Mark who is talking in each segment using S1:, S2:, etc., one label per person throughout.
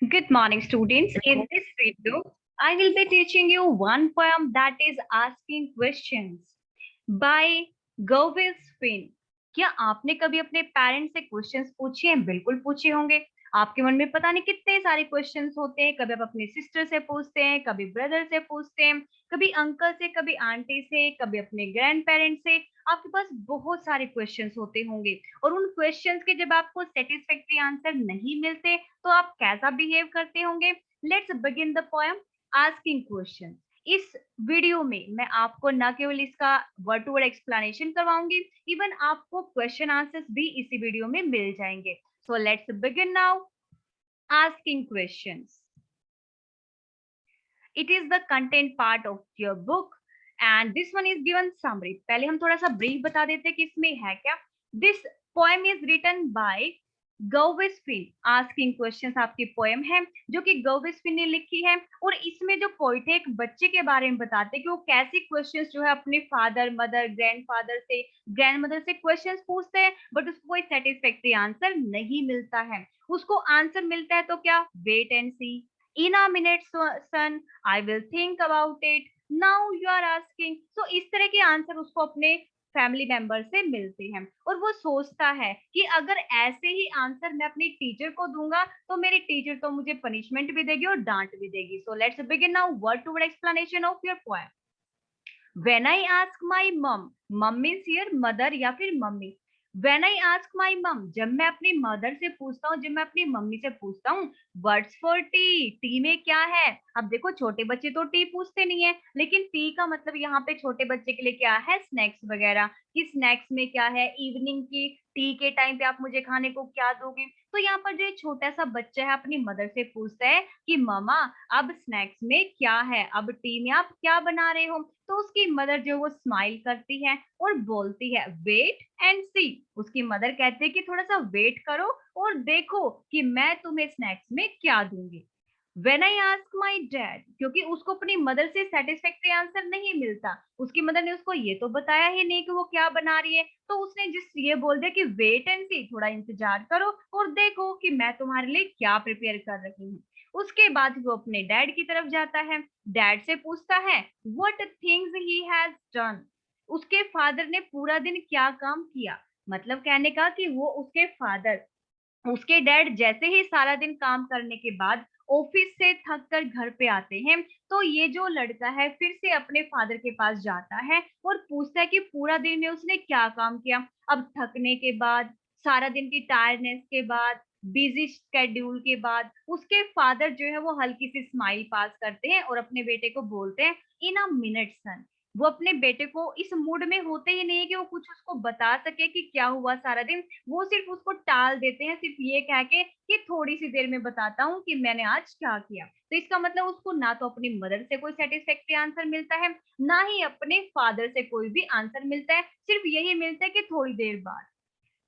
S1: Good morning, students. In this video, I will be teaching you one poem that is asking questions by Gervais Finn. क्या आपने कभी अपने parents से questions पूछे हैं? बिल्कुल पूछे होंगे। आपके मन में पता नहीं कितने सारे क्वेश्चंस होते हैं। कभी आप अपने सिस्टर से पूछते हैं, कभी ब्रदर से पूछते हैं, कभी अंकल से, कभी आंटी से, कभी अपने ग्रैंड पेरेंट्स से। आपके पास बहुत सारे क्वेश्चंस होते होंगे और उन क्वेश्चंस के जब आपको सेटिस्फैक्टरी आंसर नहीं मिलते तो आप कैसा बिहेव करते होंगे? Let's begin the poem asking question. इस वीडियो में मैं आपको न केवल इसका वर्ड टू वर्ड एक्सप्लेनेशन करवाऊंगी, इवन आपको क्वेश्चन आंसर्स भी इसी वीडियो में मिल जाएंगे। So let's begin now asking questions. It is the content part of your book and this one is given summary. पहले हम थोड़ा सा ब्रीफ बता देते हैं कि इसमें है क्या। This poem is written by Gervais Finn. Asking questions आपकी पोएम है जो कि Gervais Finn ने लिखी है और इसमें जो पोइट है एक बच्चे के बारे में बताते हैं कि वो कैसे क्वेश्चंस जो है अपने फादर मदर ग्रैंडफादर से ग्रैंडमदर से क्वेश्चंस पूछते हैं बट उसको कोई सेटिस्फैक्टरी आंसर नहीं मिलता है। उसको आंसर मिलता है तो क्या, wait and see, in a minute son, I will think about it, now you are asking। so इस तरह के आंसर उसको अपने फैमिली मेंबर से मिलते हैं और वो सोचता है कि अगर ऐसे ही आंसर मैं अपनी टीचर को दूंगा तो मेरी टीचर तो मुझे पनिशमेंट भी देगी और डांट भी देगी। So let's begin now word to word explanation of your poem. When I ask my mum, mum means here mother या फिर mummy. When I ask my mum, जब मैं अपनी मदर से पूछता हूँ, जब मैं अपनी मम्मी से पूछता हूँ व्हाट्स फॉर टी, टी में क्या है। अब देखो छोटे बच्चे तो टी पूछते नहीं है, लेकिन टी का मतलब यहाँ पे छोटे बच्चे के लिए क्या है, स्नैक्स वगैरह, कि स्नैक्स में क्या है, इवनिंग की टी के टाइम पे आप मुझे खाने को क्या दोगे। तो यहाँ पर जो छोटा सा बच्चा है अपनी मदर से पूछता है कि ममा अब स्नैक्स में क्या है, अब टी में आप क्या बना रहे हो। तो उसकी मदर जो वो स्माइल करती है और बोलती है वेट एंड सी। उसकी मदर कहती है कि थोड़ा सा वेट करो और देखो कि मैं तुम्हें स्नैक्स में क्या दूंगी। When I ask my dad, क्योंकि उसको अपनी मदर से सेटिस्फैक्टरी आंसर नहीं मिलता, उसकी मदर ने उसको ये तो बताया ही नहीं कि वो क्या बना रही है, तो उसने जिस ये बोल दिया कि वेट एंड सी, थोड़ा इंतजार करो और देखो कि मैं तुम्हारे लिए क्या प्रिपेयर कर रही हूँ। उसके बाद वो अपने डैड की तरफ जाता है, डैड से पूछता है what things he has done. उसके फादर ने पूरा दिन क्या काम किया, मतलब कहने का कि वो उसके फादर, उसके डैड जैसे ही सारा दिन काम करने के बाद ऑफिस से थक कर घर पे आते हैं तो ये जो लड़का है फिर से अपने फादर के पास जाता है और पूछता है कि पूरा दिन में उसने क्या काम किया। अब थकने के बाद, सारा दिन की टायर्डनेस के बाद, बिजी स्केड्यूल के बाद उसके फादर जो है वो हल्की सी स्माइल पास करते हैं और अपने बेटे को बोलते हैं इन अ मिनट सन। वो अपने बेटे को इस मूड में होते ही नहीं है कि वो कुछ उसको बता सके कि क्या हुआ सारा दिन। वो सिर्फ उसको टाल देते हैं, सिर्फ ये कह के कि थोड़ी सी देर में बताता हूँ कि मैंने आज क्या किया। तो इसका मतलब उसको ना तो अपनी मदर से कोई सेटिस्फैक्टरी आंसर मिलता है, ना ही अपने फादर से कोई भी आंसर मिलता है, सिर्फ यही मिलता है कि थोड़ी देर बाद।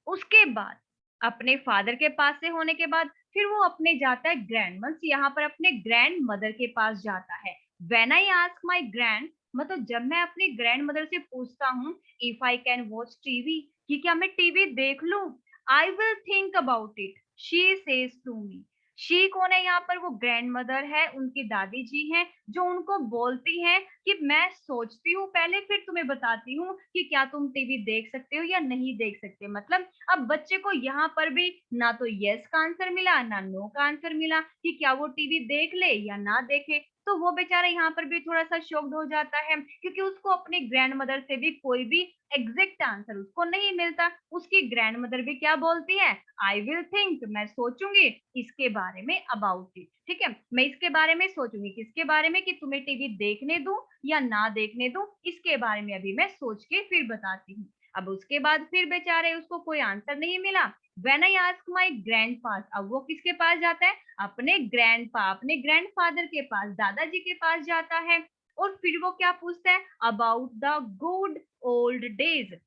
S1: उसके बाद अपने फादर के पास से होने के बाद फिर वो अपने जाता है ग्रैंड मीन्स यहाँ पर अपने ग्रैंड मदर के पास जाता है। When I ask my grand, मतलब जब मैं अपनी ग्रैंड मदर से पूछता हूँ if I can watch TV, कि क्या मैं टीवी देख लूं, I will think about it, she says to me. She कौन है यहाँ पर, वो ग्रैंड मदर है, उनकी दादी जी हैं जो उनको बोलती हैं कि मैं सोचती हूँ पहले फिर तुम्हें बताती हूँ कि क्या तुम टीवी देख सकते हो या नहीं देख सकते। मतलब अब बच्चे को यहाँ पर भी ना तो यस का आंसर मिला ना नो का आंसर मिला कि क्या वो टीवी देख ले या ना देखे। तो वो बेचारा यहाँ पर भी थोड़ा सा शॉक्ड हो जाता है क्योंकि उसको अपनी ग्रैंड मदर से भी कोई भी एग्जैक्ट आंसर उसको नहीं मिलता। उसकी ग्रैंड मदर भी क्या बोलती है, आई विल थिंक, मैं सोचूंगी इसके बारे में अबाउट इट। ठीक है, मैं इसके बारे में सोचूंगी, किसके बारे में, कि तुम्हें टीवी देखने दूं या ना देखने दूं, इसके बारे में अभी मैं सोच के फिर बताती हूँ। अब उसके बाद फिर बेचारे उसको कोई आंसर नहीं मिला। When I ask my grandpa, अब वो किसके पास जाता है, अपने ग्रैंडपा, अपने ग्रैंडफादर के पास, दादाजी के पास जाता है और फिर वो क्या पूछता है, about the good old days.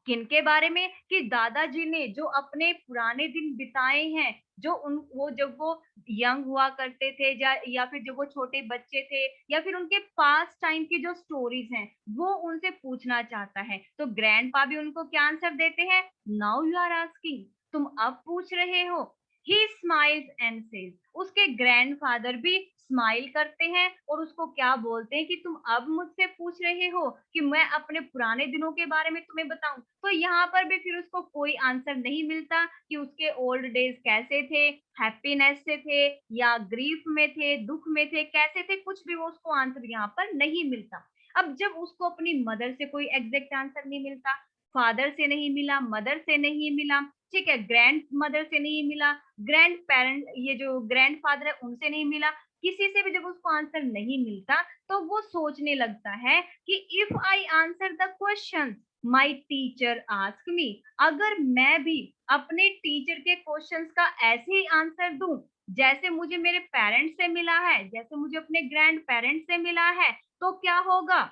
S1: किनके बारे में, कि दादाजी ने जो अपने पुराने दिन बिताए हैं, जो उन वो जब वो यंग हुआ करते थे या फिर जब वो छोटे बच्चे थे, या फिर उनके पास टाइम की जो स्टोरीज हैं वो उनसे पूछना चाहता है। तो ग्रैंड पा भी उनको क्या आंसर देते हैं, नाउ यू आर आस्किंग, तुम अब पूछ रहे हो। He smiles and says, उसके ग्रैंडफादर भी स्माइल करते हैं और उसको क्या बोलते हैं कि तुम अब मुझसे पूछ रहे हो कि मैं अपने पुराने दिनों के बारे में तुम्हें बताऊं। तो यहाँ पर भी फिर उसको कोई आंसर नहीं मिलता कि उसके ओल्ड डेज कैसे थे, हैप्पीनेस से थे या ग्रीफ में थे, दुख में थे, कैसे थे, कुछ भी वो उसको आंसर यहाँ पर नहीं मिलता। अब जब उसको अपनी मदर से कोई एग्जैक्ट आंसर नहीं मिलता, फादर से नहीं मिला, मदर से नहीं मिला, ठीक है, ग्रैंड मदर से नहीं मिला, ग्रैंड पेरेंट ये जो ग्रैंड फादर है उनसे नहीं मिला, किसी से भी जब उसको आंसर नहीं मिलता तो वो सोचने लगता है कि if I answer the question my teacher ask me, अगर मैं भी अपने टीचर के क्वेश्चंस का ऐसे ही आंसर दूं जैसे मुझे मेरे पेरेंट्स से मिला है, जैसे मुझे अपने ग्रैंड पेरेंट्स से मिला है, तो क्या होगा?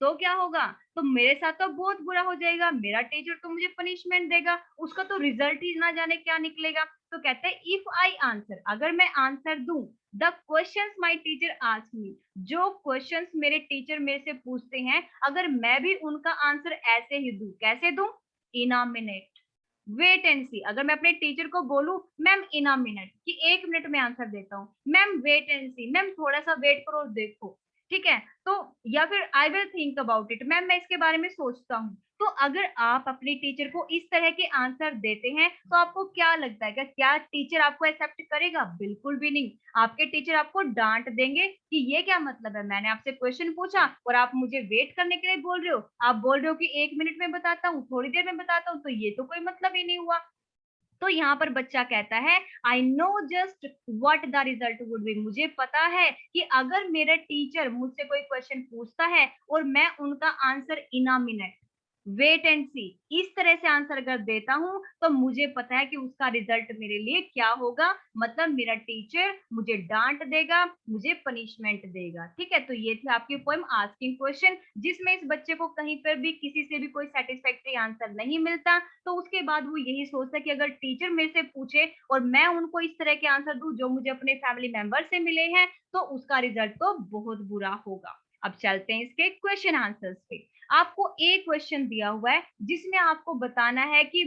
S1: तो क्या होगा? तो मेरे साथ तो बहुत बुरा हो जाएगा, मेरा टीचर तो मुझे पनिशमेंट देगा, उसका तो रिजल्ट ही ना जाने क्या निकलेगा। तो कहते हैं इफ आई आंसर, अगर मैं आंसर दूं the questions my teacher ask me, जो क्वेश्चंस मेरे टीचर मेरे से पूछते हैं, अगर मैं भी उनका आंसर ऐसे ही दूं, कैसे दूं? इन अ मिनट, वेट एंड सी। अगर मैं अपने टीचर को बोलूं मैम इन अ मिनट, कि 1 मिनट में आंसर देता हूँ, ma'am wait and see, ma'am थोड़ा सा वेट करो और देखो, ठीक है, तो या फिर आई will think about it, ma'am मैं इसके बारे में सोचता हूँ। तो अगर आप अपने टीचर को इस तरह के आंसर देते हैं तो आपको क्या लगता है, क्या टीचर आपको एक्सेप्ट करेगा? बिल्कुल भी नहीं। आपके टीचर आपको डांट देंगे कि ये क्या मतलब है, मैंने आपसे क्वेश्चन पूछा और आप मुझे वेट करने के लिए बोल रहे हो, आप बोल रहे हो कि 1 मिनट में बताता हूँ, थोड़ी देर में बताता हूँ, तो ये तो कोई मतलब ही नहीं हुआ। तो यहाँ पर बच्चा कहता है I know just what the result would be, मुझे पता है कि अगर मेरा टीचर मुझसे कोई क्वेश्चन पूछता है और मैं उनका answer in a minute, wait and see, इस तरह से आंसर अगर देता हूं तो मुझे पता है कि उसका रिजल्ट मेरे लिए क्या होगा, मतलब मेरा टीचर मुझे डांट देगा, मुझे पनिशमेंट देगा। ठीक है, तो ये थी आपकी पोएम आस्किंग क्वेश्चन, जिसमें इस बच्चे को कहीं पर भी किसी से भी कोई सेटिस्फैक्टरी आंसर नहीं मिलता। तो उसके बाद वो यही सोचता है कि अगर टीचर मेरे से पूछे और मैं उनको इस तरह के आंसर दूं जो मुझे अपने फैमिली मेंबर से मिले हैं, तो उसका रिजल्ट तो बहुत बुरा होगा। अब चलते हैं इसके क्वेश्चन आंसर्स पे। आपको एक क्वेश्चन दिया हुआ है जिसमें आपको बताना है कि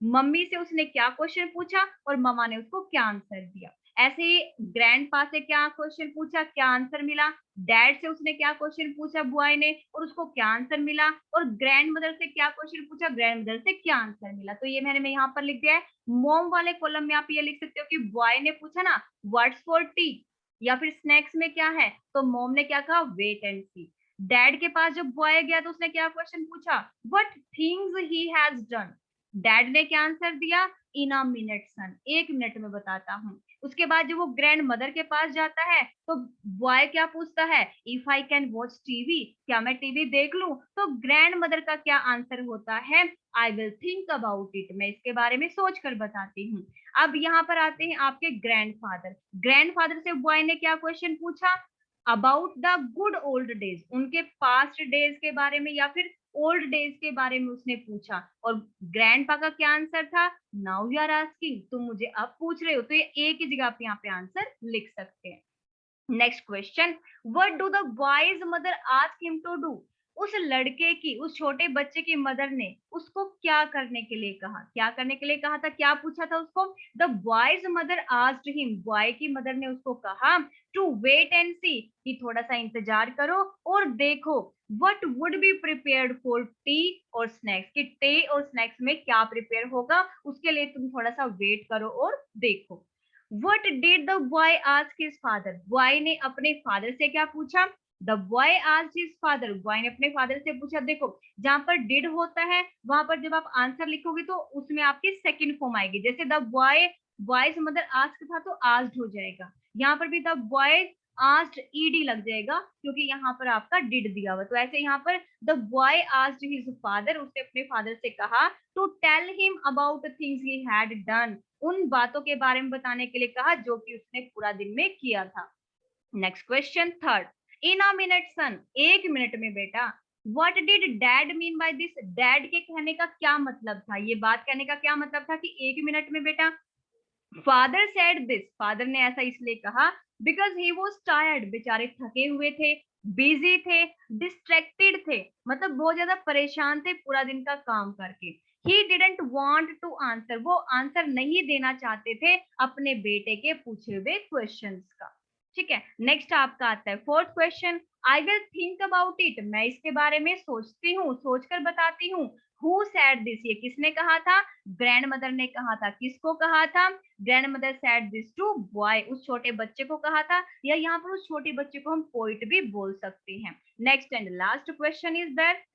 S1: मम्मी से उसने क्या क्वेश्चन पूछा और मम्मा ने उसको क्या आंसर दिया। ऐसे ही ग्रैंडपा से क्या क्वेश्चन पूछा, क्या आंसर मिला, डैड से उसने क्या क्वेश्चन पूछा बॉय ने और उसको क्या आंसर मिला, और ग्रैंड मदर से क्या क्वेश्चन पूछा, ग्रैंड मदर से क्या आंसर मिला। तो ये मैंने मैं यहाँ पर लिख दिया है। मॉम वाले कॉलम में आप ये लिख सकते हो कि बॉय ने पूछा ना व्हाट्स फॉर टी, या फिर स्नैक्स में क्या है, तो मॉम ने क्या कहा वेट एंड सी। डैड के पास जब बॉय गया तो उसने क्या क्वेश्चन पूछा, what things he has done, dad ने क्या आंसर दिया, इन अ मिनट सन, 1 मिनट में बताता हूँ। उसके बाद जब वो ग्रैंड मदर के पास जाता है तो बॉय क्या पूछता है, if I can watch TV, क्या मैं टीवी देख लूं, तो ग्रैंड मदर का क्या आंसर होता है, आई विल थिंक अबाउट इट, मैं इसके बारे में सोच कर बताती हूँ। अब यहाँ पर आते हैं आपके ग्रैंडफादर। ग्रैंडफादर से बॉय ने क्या क्वेश्चन पूछा, about the good old days, उनके पास्ट डेज के बारे में या फिर ओल्ड डेज के बारे में उसने पूछा, और ग्रैंडपा का क्या आंसर था, नाउ यू आर आस्किंग, तुम मुझे अब पूछ रहे हो। तो ये एक ही जगह पे यहाँ पे आंसर लिख सकते हैं। Next question, what do the boy's mother ask him to do, उस लड़के की, उस छोटे बच्चे की मदर ने उसको क्या करने के लिए कहा, क्या करने के लिए कहा था, क्या पूछा था उसको, the boy's mother asked him, boy की मदर ने उसको कहा टू वेट एंड सी, कि थोड़ा सा इंतजार करो और देखो, what would be prepared for T और स्नैक्स, कि टी और स्नैक्स में क्या प्रिपेयर होगा, उसके लिए तुम थोड़ा सा वेट करो और देखो। What did the boy ask his father? Boy ने अपने फादर से क्या पूछा? The boy asked his father. Boy ने अपने फादर से पूछा। देखो, जहां पर did होता है वहां पर जब आप आंसर लिखोगे तो उसमें आपकी सेकंड फॉर्म आएगी। जैसे the boy, boy's mother asked था तो asked हो जाएगा। यहाँ पर भी the boy asked ed लग जाएगा क्योंकि यहाँ पर आपका did दिया हुआ। तो ऐसे यहाँ पर the boy asked his father, उसने अपने फादर से कहा to tell him about the things he had done, उन बातों के बारे में बताने के लिए कहा जो कि उसने पूरा दिन में किया था। Next question third, in a minute son, 1 minute में बेटा, what did dad mean by this, dad के कहने का क्या मतलब था, ये बात कहने का क्या मतलब था कि 1 मिनट में बेटा। फादर सेड दिस, फादर ने ऐसा इसलिए कहा बिकॉज ही वॉज टायर्ड, बेचारे थके हुए थे, बिजी थे, डिस्ट्रैक्टेड थे, मतलब बहुत ज्यादा परेशान थे पूरा दिन का काम करके। He didn't want to answer, वो आंसर नहीं देना चाहते थे अपने बेटे के पूछे हुए क्वेश्चंस का। ठीक है, नेक्स्ट आपका आता है fourth question, I will think about it, मैं इसके बारे में सोचती हूँ, सोचकर बताती हूँ। हु सेड दिस, ये किसने कहा था? ग्रैंड मदर ने कहा था। किसको कहा था? Grandmother said this to boy, उस छोटे बच्चे को कहा था, या यहाँ पर उस छोटे बच्चे को हम पोइट भी बोल सकते हैं। Next and last question is that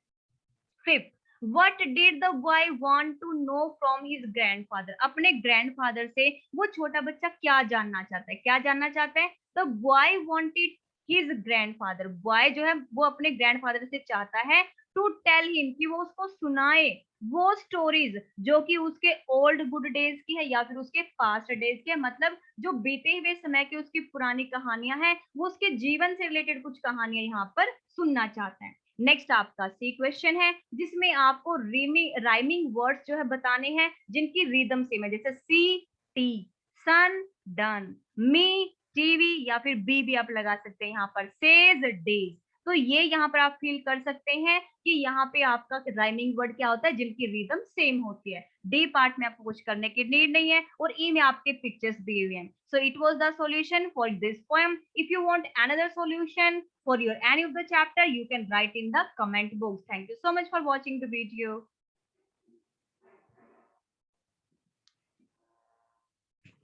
S1: fifth, what did the boy want to know from his grandfather, अपने ग्रैंडफादर से वो छोटा बच्चा क्या जानना चाहता है? क्या जानना चाहता है? the boy wanted his grandfather, boy जो है वो अपने ग्रैंडफादर से चाहता है टू टेल हिम, कि वो उसको सुनाए वो स्टोरीज जो कि उसके ओल्ड गुड डेज की है या फिर उसके पास्ट डेज की है, मतलब जो बीते हुए समय की उसकी पुरानी कहानियां हैं, वो उसके जीवन से रिलेटेड कुछ कहानियां यहाँ पर सुनना चाहता है। नेक्स्ट आपका सी क्वेश्चन है, जिसमें आपको राइमिंग वर्ड्स जो है बताने हैं जिनकी रिदम सेम है, जैसे सी टी, सन डन, मी टीवी, या फिर बी भी आप लगा सकते हैं यहाँ पर, सेज डेज। तो ये यहाँ पर आप फील कर सकते हैं कि यहाँ पे आपका राइमिंग वर्ड क्या होता है जिनकी रिदम सेम होती है। डी पार्ट में आपको कुछ करने की नीड नहीं है, और ई में आपके पिक्चर्स दिए हुए हैं। So it was the solution for this poem. If you want another solution for your any of the chapter, you can write in the comment box. Thank you so much for watching the video.